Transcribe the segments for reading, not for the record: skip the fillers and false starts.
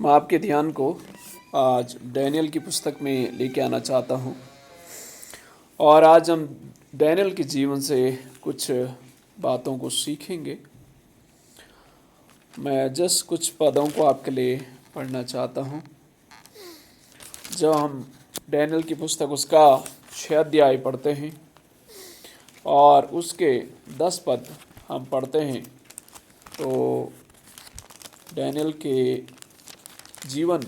मैं आपके ध्यान को आज डैनियल की पुस्तक में लेके आना चाहता हूँ। और आज हम डैनियल के जीवन से कुछ बातों को सीखेंगे। मैं जस्ट कुछ पदों को आपके लिए पढ़ना चाहता हूँ। जब हम डैनियल की पुस्तक उसका 6 अध्याय पढ़ते हैं और उसके 10 पद हम पढ़ते हैं, तो डैनियल के जीवन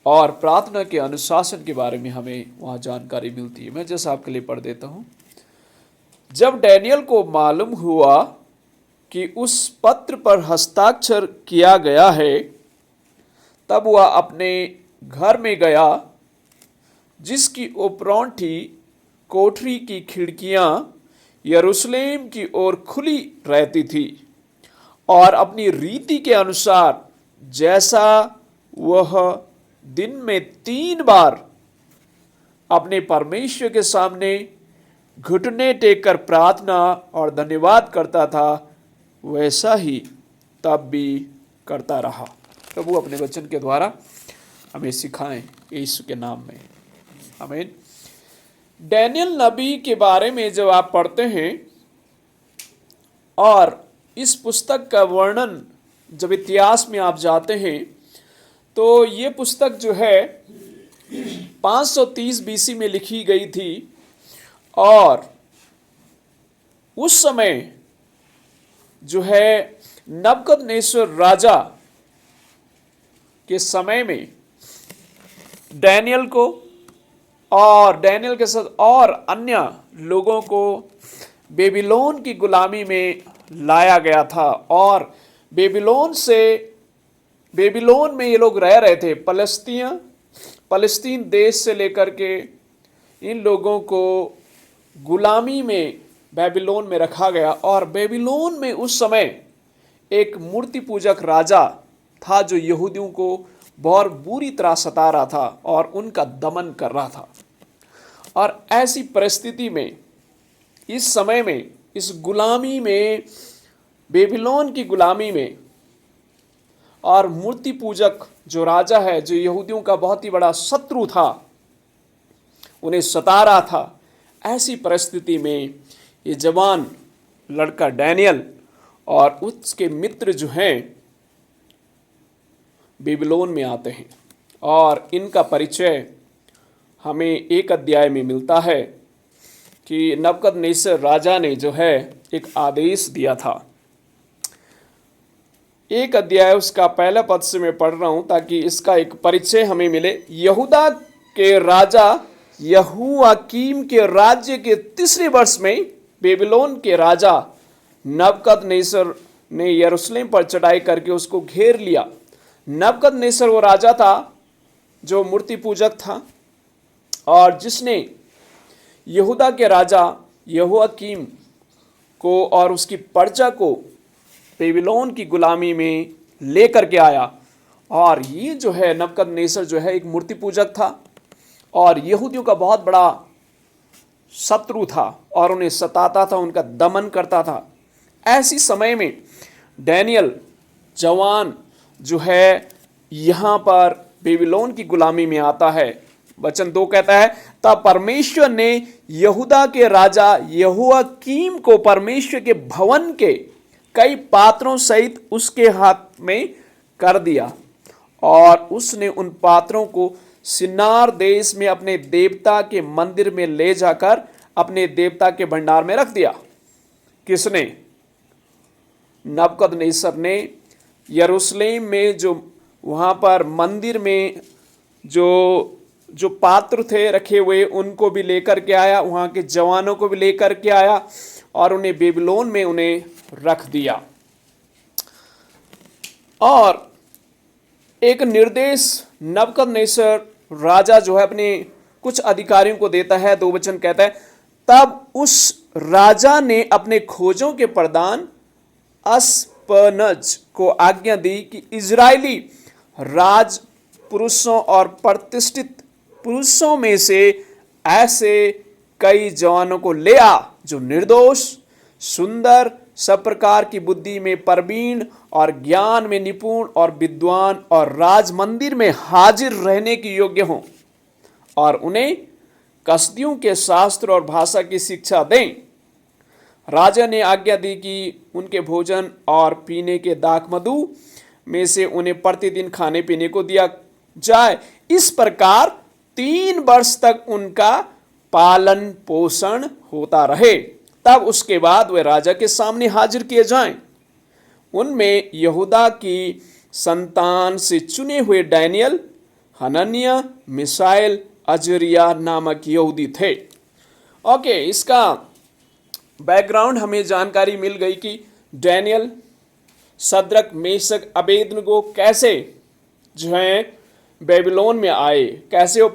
और प्रार्थना के अनुशासन के बारे में हमें वहाँ जानकारी मिलती है। मैं जैसा आपके लिए पढ़ देता हूँ। जब डैनियल को मालूम हुआ कि उस पत्र पर हस्ताक्षर किया गया है, तब वह अपने घर में गया, जिसकी उपरौठी कोठरी की खिड़कियाँ यरूशलेम की ओर खुली रहती थी, और अपनी रीति के अनुसार जैसा वह दिन में 3 बार अपने परमेश्वर के सामने घुटने टेक कर प्रार्थना और धन्यवाद करता था, वैसा ही तब भी करता रहा। प्रभु अपने वचन के द्वारा हमें सिखाएं, यीशु के नाम में, आमीन। डैनियल नबी के बारे में जब आप पढ़ते हैं और इस पुस्तक का वर्णन जब इतिहास में आप जाते हैं, तो ये पुस्तक जो है 530 बीसी में लिखी गई थी। और उस समय जो है नबूकदनेस्सर राजा के समय में डैनियल को और डैनियल के साथ और अन्य लोगों को बेबीलोन की गुलामी में लाया गया था। और बेबीलोन में ये लोग रह रहे थे। फलस्तीन देश से लेकर के इन लोगों को गुलामी में बेबीलोन में रखा गया। और बेबीलोन में उस समय एक मूर्ति पूजक राजा था जो यहूदियों को बहुत बुरी तरह सता रहा था और उनका दमन कर रहा था। और ऐसी परिस्थिति में, इस समय में, इस गुलामी में, बेबीलोन की गुलामी में, और मूर्ति पूजक जो राजा है, जो यहूदियों का बहुत ही बड़ा शत्रु था, उन्हें सता रहा था, ऐसी परिस्थिति में ये जवान लड़का डैनियल और उसके मित्र जो हैं बेबीलोन में आते हैं। और इनका परिचय हमें 1 अध्याय में मिलता है कि नबूकदनेस्सर राजा ने जो है एक आदेश दिया था। 1 अध्याय उसका पहला पद से मैं पढ़ रहा हूं ताकि इसका एक परिचय हमें मिले। यहूदा के राजा यहोयाकीम के राज्य के 3रे वर्ष में बेबीलोन के राजा नबूकदनेस्सर ने यरूशलेम पर चढ़ाई करके उसको घेर लिया। नबूकदनेस्सर वो राजा था जो मूर्ति पूजक था और जिसने यहूदा के राजा यहोयाकीम को और उसकी प्रजा को बेबीलोन की गुलामी में लेकर के आया। और ये जो है नबूकदनेस्सर जो है एक मूर्ति पूजक था और यहूदियों का बहुत बड़ा शत्रु था और उन्हें सताता था, उनका दमन करता था। ऐसी समय में डैनियल जवान जो है यहाँ पर बेबीलोन की गुलामी में आता है। वचन 2 कहता है, तब परमेश्वर ने यहूदा के राजा यहोयाकीम को परमेश्वर के भवन के कई पात्रों सहित उसके हाथ में कर दिया, और उसने उन पात्रों को सिन्नार देश में अपने देवता के मंदिर में ले जाकर अपने देवता के भंडार में रख दिया। किसने? नबूकदनेस्सर ने। यरूशलेम में जो वहाँ पर मंदिर में जो पात्र थे रखे हुए, उनको भी लेकर के आया, वहाँ के जवानों को भी लेकर के आया और उन्हें बेबीलोन में उन्हें रख दिया। और एक निर्देश नबूकदनेस्सर राजा जो है अपने कुछ अधिकारियों को देता है। 2 वचन कहता है, तब उस राजा ने अपने खोजों के प्रधान अस्पनज को आज्ञा दी कि इजरायली राज पुरुषों और प्रतिष्ठित पुरुषों में से ऐसे कई जवानों को ले आ जो निर्दोष, सुंदर, सब प्रकार की बुद्धि में प्रवीण और ज्ञान में निपुण और विद्वान और राज मंदिर में हाजिर रहने के योग्य हों और उन्हें कसदियों के शास्त्र और भाषा की शिक्षा दें। राजा ने आज्ञा दी कि उनके भोजन और पीने के दाखमधु में से उन्हें प्रतिदिन खाने पीने को दिया जाए। इस प्रकार 3 वर्ष तक उनका पालन पोषण होता रहे। तब उसके बाद वे राजा के सामने हाजिर किए जाएं। उनमें यहूदा की संतान से चुने हुए डैनियल, हनन्याह, मिशाएल, अजरिया नामक यहूदी थे। ओके, इसका बैकग्राउंड हमें जानकारी मिल गई कि डैनियल, शद्रक, मेशक, अबेदनगो कैसे जो है बेबीलोन में आए, कैसे वो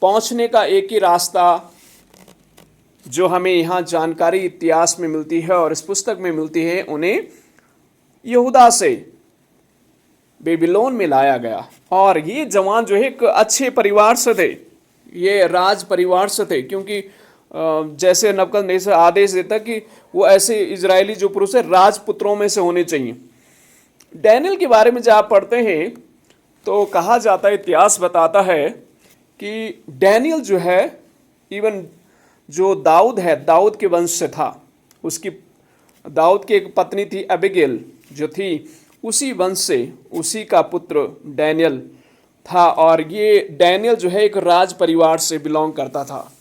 पहुंचने का एक ही रास्ता जो हमें यहाँ जानकारी इतिहास में मिलती है और इस पुस्तक में मिलती है, उन्हें यहूदा से बेबीलोन में लाया गया। और ये जवान जो है एक अच्छे परिवार से थे, ये राज परिवार से थे, क्योंकि जैसे नबूकदनेस्सर आदेश देता कि वो ऐसे इजरायली जो पुरुष है राजपुत्रों में से होने चाहिए। डैनियल के बारे में जब आप पढ़ते हैं तो कहा जाता है, इतिहास बताता है कि डैनियल जो है, इवन जो दाऊद है, दाऊद के वंश से था। उसकी दाऊद की एक पत्नी थी अबीगैल जो थी, उसी वंश से उसी का पुत्र डैनियल था। और ये डैनियल जो है एक राज परिवार से बिलोंग करता था।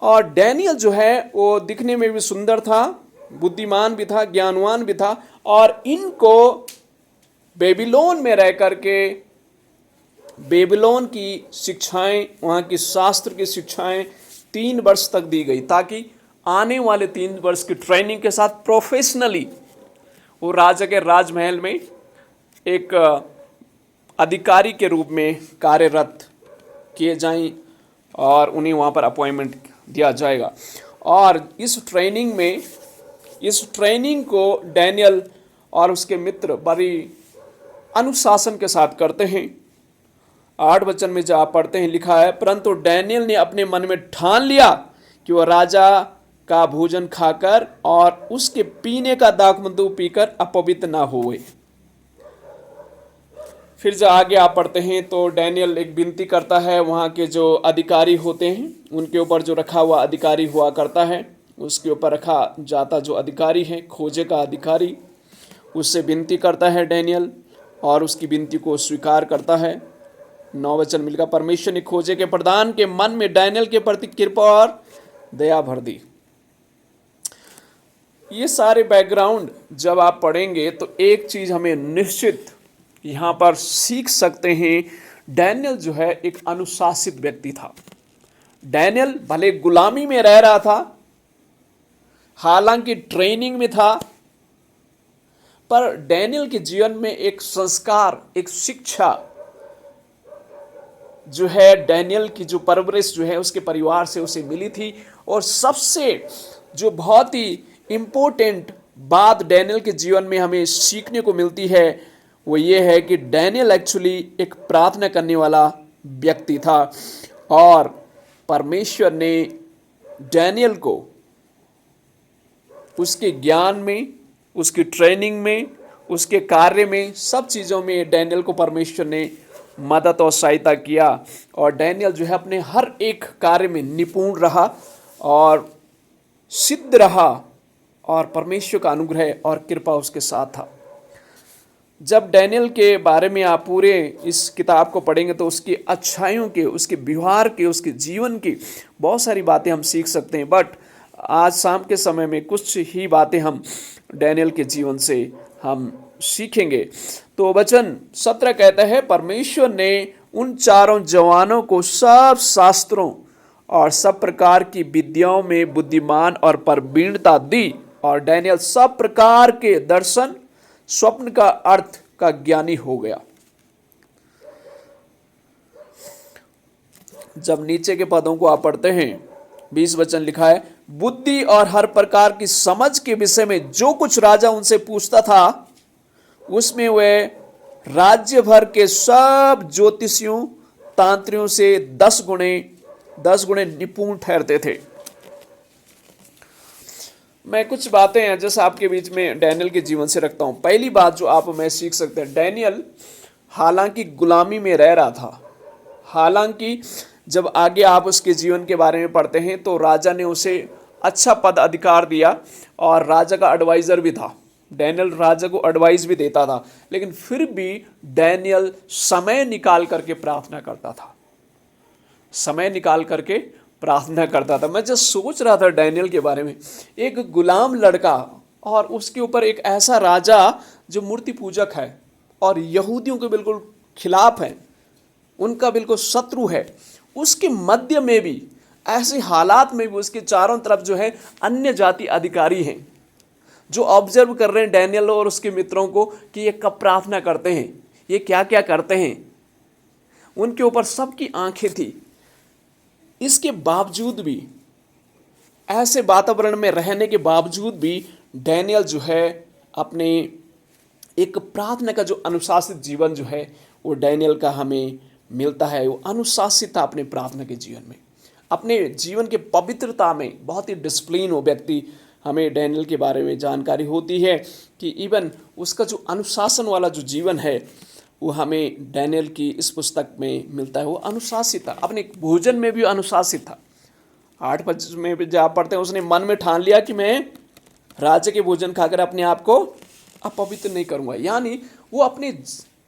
और डैनियल जो है वो दिखने में भी सुंदर था, बुद्धिमान भी था, ज्ञानवान भी था। और इनको बेबीलोन में रह करके बेबीलोन की शिक्षाएं, वहाँ की शास्त्र की शिक्षाएं 3 वर्ष तक दी गई, ताकि आने वाले 3 वर्ष की ट्रेनिंग के साथ प्रोफेशनली वो राजा के राजमहल में एक अधिकारी के रूप में कार्यरत किए जाएं और उन्हें वहाँ पर अपॉइंटमेंट दिया जाएगा। और इस ट्रेनिंग को डैनियल और उसके मित्र बड़ी अनुशासन के साथ करते हैं। 8 वचन में जब आप पढ़ते हैं, लिखा है, परंतु डैनियल ने अपने मन में ठान लिया कि वह राजा का भोजन खाकर और उसके पीने का दाखमधु पीकर अपवित्र ना होए। फिर जब आगे आप पढ़ते हैं तो डैनियल एक विनती करता है, वहाँ के जो अधिकारी होते हैं उनके ऊपर जो रखा हुआ अधिकारी हुआ करता है, उसके ऊपर रखा जाता जो अधिकारी है, खोजे का अधिकारी, उससे विनती करता है डैनियल और उसकी विनती को स्वीकार करता है। 9 वचन मिलकर, परमेश्वर ने खोजे के प्रधान के मन में डैनियल के प्रति कृपा और दया भर दी। ये सारे बैकग्राउंड जब आप पढ़ेंगे तो एक चीज हमें निश्चित यहाँ पर सीख सकते हैं, डैनियल जो है एक अनुशासित व्यक्ति था। डैनियल भले गुलामी में रह रहा था, हालांकि ट्रेनिंग में था, पर डैनियल के जीवन में एक संस्कार, एक शिक्षा जो है, डैनियल की जो परवरिश जो है उसके परिवार से उसे मिली थी। और सबसे जो बहुत ही इम्पोर्टेंट बात डैनियल के जीवन में हमें सीखने को मिलती है वो ये है कि डैनियल एक्चुअली एक प्रार्थना करने वाला व्यक्ति था और परमेश्वर ने डैनियल को उसके ज्ञान में, उसकी ट्रेनिंग में, उसके कार्य में, सब चीज़ों में डैनियल को परमेश्वर ने मदद और सहायता किया। और डैनियल जो है अपने हर एक कार्य में निपुण रहा और सिद्ध रहा और परमेश्वर का अनुग्रह और कृपा उसके साथ था। जब डैनियल के बारे में आप पूरे इस किताब को पढ़ेंगे तो उसकी अच्छाइयों के, उसके व्यवहार के, उसके जीवन की बहुत सारी बातें हम सीख सकते हैं। बट आज शाम के समय में कुछ ही बातें हम डैनियल के जीवन से हम सीखेंगे। तो वचन 17 कहता है, परमेश्वर ने उन चारों जवानों को सब शास्त्रों और सब प्रकार की विद्याओं में बुद्धिमान और प्रवीणता दी और डैनियल सब प्रकार के दर्शन, स्वप्न का अर्थ का ज्ञानी हो गया। जब नीचे के पदों को आप पढ़ते हैं, 20 वचन लिखा है, बुद्धि और हर प्रकार की समझ के विषय में जो कुछ राजा उनसे पूछता था उसमें वे राज्य भर के सब ज्योतिषियों, तांत्रियों से 10 गुणे निपुण ठहरते थे। मैं कुछ बातें हैं जैसे आपके बीच में डैनियल के जीवन से रखता हूँ। पहली बात जो आप मैं सीख सकते हैं, डैनियल हालांकि गुलामी में रह रहा था, हालांकि जब आगे आप उसके जीवन के बारे में पढ़ते हैं तो राजा ने उसे अच्छा पद अधिकार दिया और राजा का एडवाइज़र भी था। डैनियल राजा को एडवाइस भी देता था, लेकिन फिर भी डैनियल समय निकाल करके प्रार्थना करता था, समय निकाल करके प्रार्थना करता था। मैं जब सोच रहा था डैनियल के बारे में, एक गुलाम लड़का और उसके ऊपर एक ऐसा राजा जो मूर्ति पूजक है और यहूदियों के बिल्कुल खिलाफ है, उनका बिल्कुल शत्रु है, उसके मध्य में भी ऐसे हालात में भी उसके चारों तरफ जो है अन्य जाति अधिकारी हैं जो ऑब्जर्व कर रहे हैं डैनियल और उसके मित्रों को कि ये कब प्रार्थना करते हैं, ये क्या क्या करते हैं। उनके ऊपर सबकी आंखें थी। इसके बावजूद भी, ऐसे वातावरण में रहने के बावजूद भी डैनियल जो है अपने एक प्रार्थना का जो अनुशासित जीवन जो है वो डैनियल का हमें मिलता है। वो अनुशासित था अपने प्रार्थना के जीवन में, अपने जीवन के पवित्रता में बहुत ही डिसिप्लिन हो व्यक्ति। हमें डैनियल के बारे में जानकारी होती है कि इवन उसका जो अनुशासन वाला जो जीवन है वो हमें डैनियल की इस पुस्तक में मिलता है। वो अनुशासित था, अपने भोजन में भी अनुशासित था। 8 में भी जब पढ़ते हैं उसने मन में ठान लिया कि मैं राजा के भोजन खाकर अपने आप को अपवित्र नहीं करूँगा। यानी वो अपने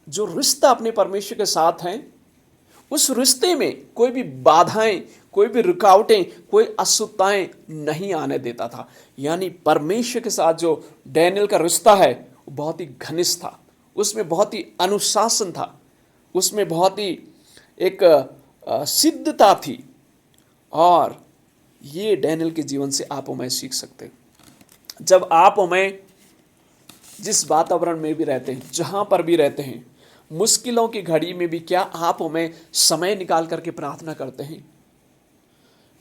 जो रिश्ता अपने परमेश्वर के साथ हैं, उस रिश्ते में कोई भी बाधाएं, कोई भी रुकावटें, कोई अशुद्धताएं नहीं आने देता था। यानी परमेश्वर के साथ जो डैनियल का रिश्ता है वो बहुत ही घनिष्ठ था, उसमें बहुत ही अनुशासन था, उसमें बहुत ही एक सिद्धता थी। और ये डैनियल के जीवन से आप और मैं सीख सकते हैं। जब आप और मैं जिस वातावरण में भी रहते हैं, जहाँ पर भी रहते हैं, मुश्किलों की घड़ी में भी क्या आप और मैं समय निकाल करके प्रार्थना करते हैं?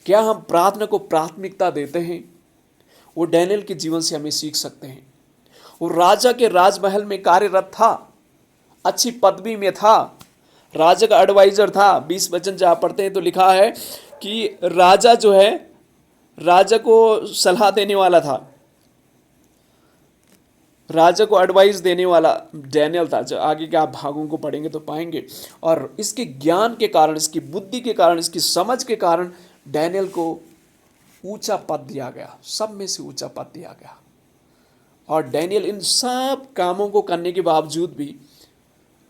क्या हम प्रार्थना को प्राथमिकता देते हैं? वो डैनियल के जीवन से हमें सीख सकते हैं। वो राजा के राजमहल में कार्यरत था, अच्छी पदवी में था, राजा का एडवाइजर था। 20 वचन जहाँ पढ़ते हैं तो लिखा है कि राजा जो है राजा को सलाह देने वाला था, राजा को एडवाइस देने वाला डैनियल था। जो आगे के आप भागों को पढ़ेंगे तो पाएंगे। और इसके ज्ञान के कारण, इसकी बुद्धि के कारण, इसकी समझ के कारण डैनियल को ऊंचा पद दिया गया, सब में से ऊंचा पद दिया गया। और डैनियल इन सब कामों को करने के बावजूद भी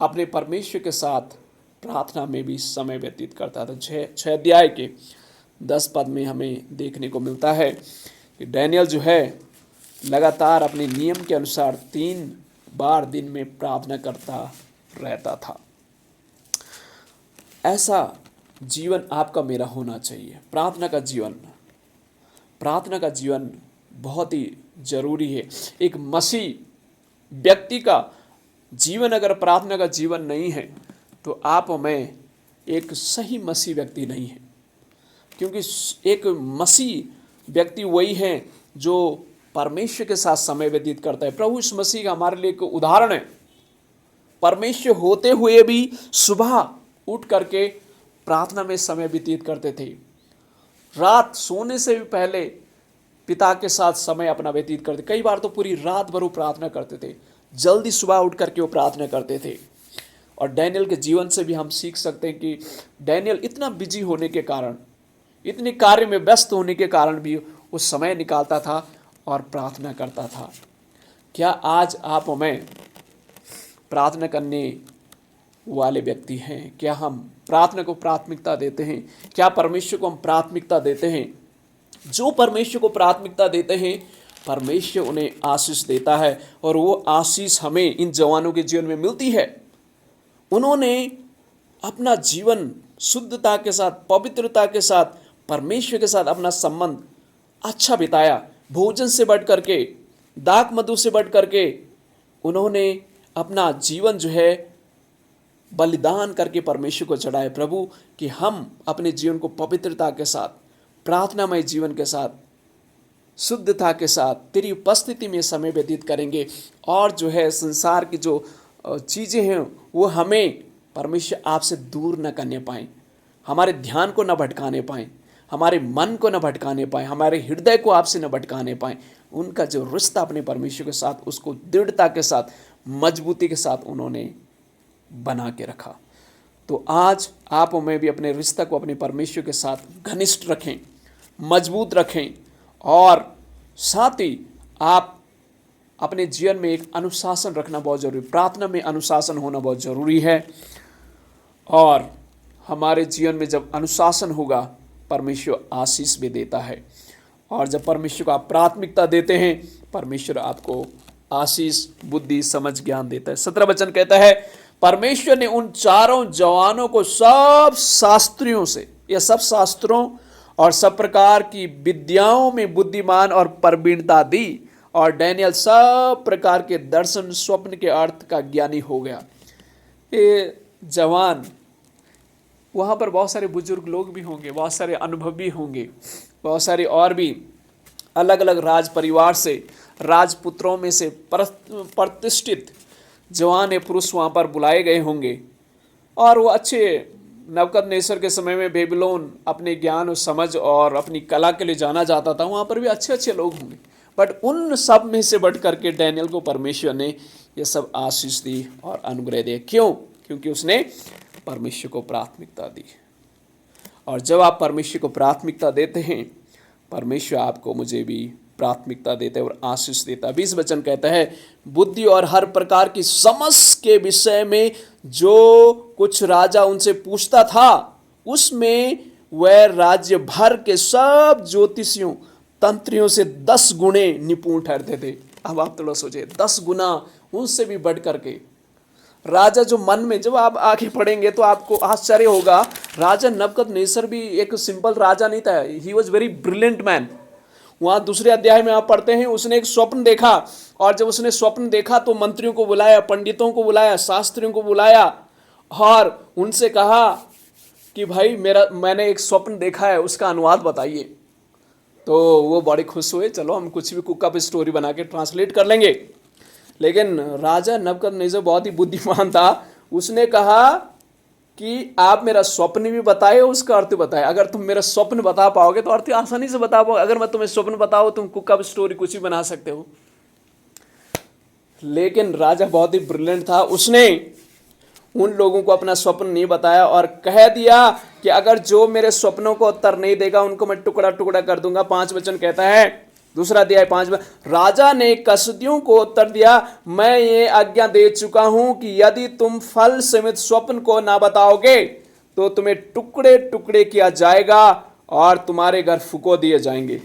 अपने परमेश्वर के साथ प्रार्थना में भी समय व्यतीत करता था। 6 अध्याय के 10 पद में हमें देखने को मिलता है कि डैनियल जो है लगातार अपने नियम के अनुसार 3 बार दिन में प्रार्थना करता रहता था। ऐसा जीवन आपका मेरा होना चाहिए। प्रार्थना का जीवन बहुत ही जरूरी है। एक मसीह व्यक्ति का जीवन अगर प्रार्थना का जीवन नहीं है तो आप और मैं एक सही मसीह व्यक्ति नहीं है। क्योंकि एक मसीह व्यक्ति वही है जो परमेश्वर के साथ समय व्यतीत करता है। प्रभु इस मसीह का हमारे लिए एक उदाहरण है। परमेश्वर होते हुए भी सुबह उठ करके प्रार्थना में समय व्यतीत करते थे। रात सोने से भी पहले पिता के साथ समय अपना व्यतीत करते। कई बार तो पूरी रात भर वो प्रार्थना करते थे, जल्दी सुबह उठ करके वो प्रार्थना करते थे। और डैनियल के जीवन से भी हम सीख सकते हैं कि डैनियल इतना बिजी होने के कारण, इतने कार्य में व्यस्त होने के कारण भी वो समय निकालता था और प्रार्थना करता था। क्या आज आप और मैं प्रार्थना करने वाले व्यक्ति हैं? क्या हम प्रार्थना को प्राथमिकता देते हैं? क्या परमेश्वर को हम प्राथमिकता देते हैं? जो परमेश्वर को प्राथमिकता देते हैं, परमेश्वर उन्हें आशीष देता है। और वो आशीष हमें इन जवानों के जीवन में मिलती है। उन्होंने अपना जीवन शुद्धता के साथ, पवित्रता के साथ, परमेश्वर के साथ अपना संबंध अच्छा बिताया। भोजन से बढ़ करके, दाख मधु से बढ़ करके उन्होंने अपना जीवन जो है बलिदान करके परमेश्वर को चढ़ाए। प्रभु कि हम अपने जीवन को पवित्रता के साथ, प्रार्थनामय जीवन के साथ, शुद्धता के साथ तेरी उपस्थिति में समय व्यतीत करेंगे। और जो है संसार की जो चीज़ें हैं वो हमें परमेश्वर आपसे दूर न करने पाएँ, हमारे ध्यान को न भटकाने पाएँ, हमारे मन को न भटकाने पाए, हमारे हृदय को आपसे न भटकाने पाए। उनका जो रिश्ता अपने परमेश्वर के साथ, उसको दृढ़ता के साथ, मजबूती के साथ उन्होंने बना के रखा। तो आज आप और मैं भी अपने रिश्ता को अपने परमेश्वर के साथ घनिष्ठ रखें, मजबूत रखें, और साथ ही आप अपने जीवन में एक अनुशासन रखना बहुत जरूरी, प्रार्थना में अनुशासन होना बहुत ज़रूरी है। और हमारे जीवन में जब अनुशासन होगा, परमेश्वर आशीष भी देता है। और जब परमेश्वर को आप प्राथमिकता देते हैं, परमेश्वर आपको आशीष, बुद्धि, समझ, ज्ञान देता है। 17 वचन कहता है, परमेश्वर ने उन चारों जवानों को सब शास्त्रियों से, यह सब शास्त्रों और सब प्रकार की विद्याओं में बुद्धिमान और प्रवीणता दी, और डैनियल सब प्रकार के दर्शन, स्वप्न के अर्थ का ज्ञानी हो गया। ये जवान, वहाँ पर बहुत सारे बुजुर्ग लोग भी होंगे, बहुत सारे अनुभवी होंगे, बहुत सारे और भी अलग अलग राज परिवार से, राजपुत्रों में से प्रतिष्ठित जवान पुरुष वहाँ पर बुलाए गए होंगे। और वो अच्छे, नबूकदनेस्सर के समय में बेबीलोन अपने ज्ञान और समझ और अपनी कला के लिए जाना जाता था, वहाँ पर भी अच्छे अच्छे लोग होंगे। बट उन सब में से बढ़ करके डैनियल को परमेश्वर ने ये सब आशीष दी और अनुग्रह दिए। क्यों? क्योंकि उसने परमेश्वर को प्राथमिकता दी। और जब आप परमेश्वर को प्राथमिकता देते हैं, परमेश्वर आपको, मुझे भी प्राथमिकता देता है और आशीष देता है। 20 वचन कहता है, बुद्धि और हर प्रकार की समझ के विषय में जो कुछ राजा उनसे पूछता था, उसमें वह राज्य भर के सब ज्योतिषियों, तंत्रियों से 10 गुणे निपुण ठहरते थे। अब आप थोड़ा सोचिए, 10 गुना उनसे भी बढ़ करके राजा, जो मन में, जब आप आगे पढ़ेंगे तो आपको आश्चर्य होगा, राजा नबूकदनेस्सर भी एक सिंपल राजा नहीं था। He was very brilliant man. वहाँ दूसरे अध्याय में आप पढ़ते हैं, उसने एक स्वप्न देखा, और जब उसने स्वप्न देखा तो मंत्रियों को बुलाया, पंडितों को बुलाया, शास्त्रियों को बुलाया, और उनसे कहा कि भाई मैंने एक स्वप्न देखा है, उसका अनुवाद बताइए। तो वो बड़े खुश हुए, चलो हम कुछ भी कुक अप स्टोरी बना के ट्रांसलेट कर लेंगे। लेकिन राजा नबूकदनेस्सर बहुत ही बुद्धिमान था। उसने कहा कि आप मेरा स्वप्न भी बताए, उसका अर्थ बताए। अगर तुम मेरा स्वप्न बता पाओगे तो अर्थ आसानी से बता पाओगे। अगर मैं तुम्हें स्वप्न बताऊं, तुम कुक अप स्टोरी कुछ भी बना सकते हो। लेकिन राजा बहुत ही ब्रिलियंट था। उसने उन लोगों को अपना स्वप्न नहीं बताया और कह दिया कि अगर जो मेरे स्वप्नों को उत्तर नहीं देगा, उनको मैं टुकड़ा टुकड़ा कर दूंगा। 5 वचन कहता है, दूसरा अध्याय 5 में, राजा ने कसदियों को उत्तर दिया, मैं ये आज्ञा दे चुका हूं कि यदि तुम फल समेत स्वप्न को ना बताओगे तो तुम्हें टुकड़े टुकड़े किया जाएगा और तुम्हारे घर फुको दिए जाएंगे।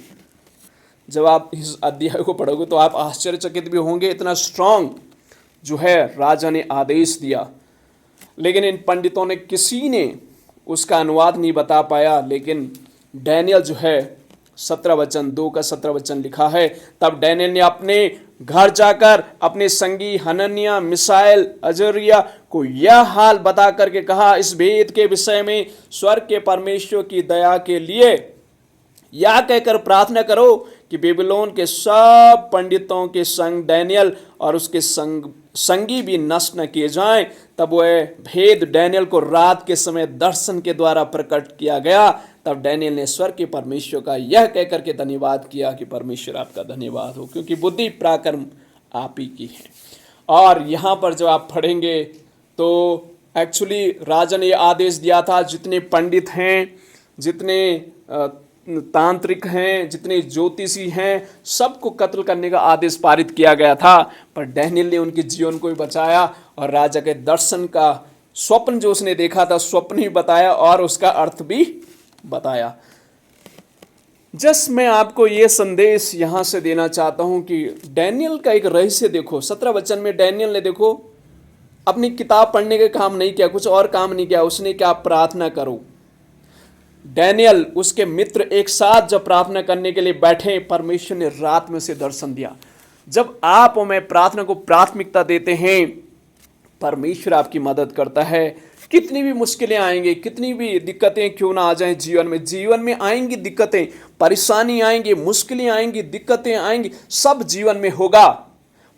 जब आप इस अध्याय को पढ़ोगे तो आप आश्चर्यचकित भी होंगे, इतना स्ट्रांग जो है राजा ने आदेश दिया। लेकिन इन पंडितों ने, किसी ने उसका अनुवाद नहीं बता पाया। लेकिन डैनियल जो है, 17 वचन 2 का 17 वचन लिखा है, तब डैनियल ने अपने घर जाकर अपने संगी हनन्याह, मिसाएल, अजरिया को यह हाल बता करके कहा, इस भेद के विषय में स्वर्ग के परमेश्वर की दया के लिए या कहकर प्रार्थना करो कि बेबीलोन के सब पंडितों के संग डैनियल और उसके संगी भी नष्ट न किए जाएं। तब वह भेद डैनियल को रात के समय दर्शन के द्वारा प्रकट किया गया। तब डैनियल ने स्वर्ग के परमेश्वर का यह कहकर के धन्यवाद किया कि परमेश्वर आपका धन्यवाद हो, क्योंकि बुद्धि पराक्रम आप ही की है। और यहाँ पर जब आप पढ़ेंगे तो एक्चुअली राजा ने आदेश दिया था, जितने पंडित हैं, जितने तांत्रिक हैं, जितने ज्योतिषी हैं, सबको कत्ल करने का आदेश पारित किया गया था। पर डैनियल ने उनके जीवन को भी बचाया और राजा के दर्शन का, स्वप्न जो उसने देखा था, स्वप्न ही बताया और उसका अर्थ भी बताया। मैं आपको ये संदेश यहां से देना चाहता हूं कि डैनियल का एक रहस्य देखो। 17 वचन में डैनियल ने, देखो, अपनी किताब पढ़ने के काम नहीं किया, कुछ और काम नहीं किया। उसने क्या? प्रार्थना करो। डैनियल, उसके मित्र एक साथ जब प्रार्थना करने के लिए बैठे, परमेश्वर ने रात में से दर्शन दिया। जब आप और मैं प्रार्थना को प्राथमिकता देते हैं, परमेश्वर आपकी मदद करता है। कितनी भी मुश्किलें आएंगी, कितनी भी दिक्कतें क्यों ना आ जाएं जीवन में आएंगी दिक्कतें, परेशानी आएंगी, मुश्किलें आएंगी, दिक्कतें आएंगी, सब जीवन में होगा।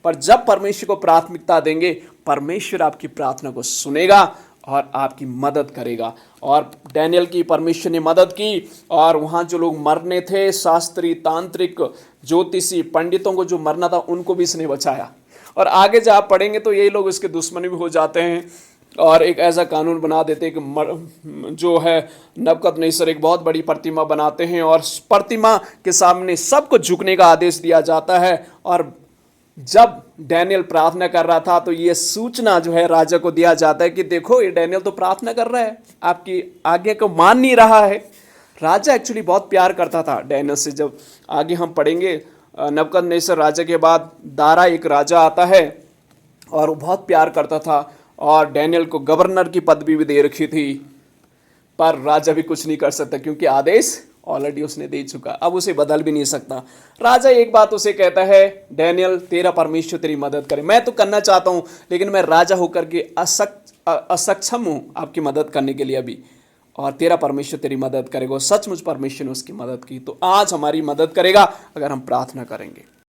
पर जब परमेश्वर को प्राथमिकता देंगे, परमेश्वर आपकी प्रार्थना को सुनेगा और आपकी मदद करेगा। और डैनियल की परमेश्वर ने मदद की, और वहाँ जो लोग मरने थे, शास्त्री, तांत्रिक, ज्योतिषी, पंडितों को जो मरना था, उनको भी इसने बचाया। और आगे जब आप पढ़ेंगे तो यही लोग इसके दुश्मन भी हो जाते हैं और एक ऐसा कानून बना देते हैं कि जो है नबूकदनेस्सर एक बहुत बड़ी प्रतिमा बनाते हैं और प्रतिमा के सामने सबको झुकने का आदेश दिया जाता है। और जब डैनियल प्रार्थना कर रहा था तो ये सूचना जो है राजा को दिया जाता है कि देखो ये डैनियल तो प्रार्थना कर रहा है, आपकी आज्ञा को मान नहीं रहा है। राजा एक्चुअली बहुत प्यार करता था डैनियल से। जब आगे हम पढ़ेंगे नबूकदनेस्सर राजा के बाद दारा एक राजा आता है और वो बहुत प्यार करता था और डैनियल को गवर्नर की पदवी भी दे रखी थी, पर राजा भी कुछ नहीं कर सकता क्योंकि आदेश ऑलरेडी उसने दे चुका, अब उसे बदल भी नहीं सकता। राजा एक बात उसे कहता है, डैनियल तेरा परमेश्वर तेरी मदद करे। मैं तो करना चाहता हूँ लेकिन मैं राजा होकर के असक्षम हूँ आपकी मदद करने के लिए अभी, और तेरा परमेश्वर तेरी मदद करेगा। सचमुच परमेश्वर ने उसकी मदद की, तो आज हमारी मदद करेगा अगर हम प्रार्थना करेंगे।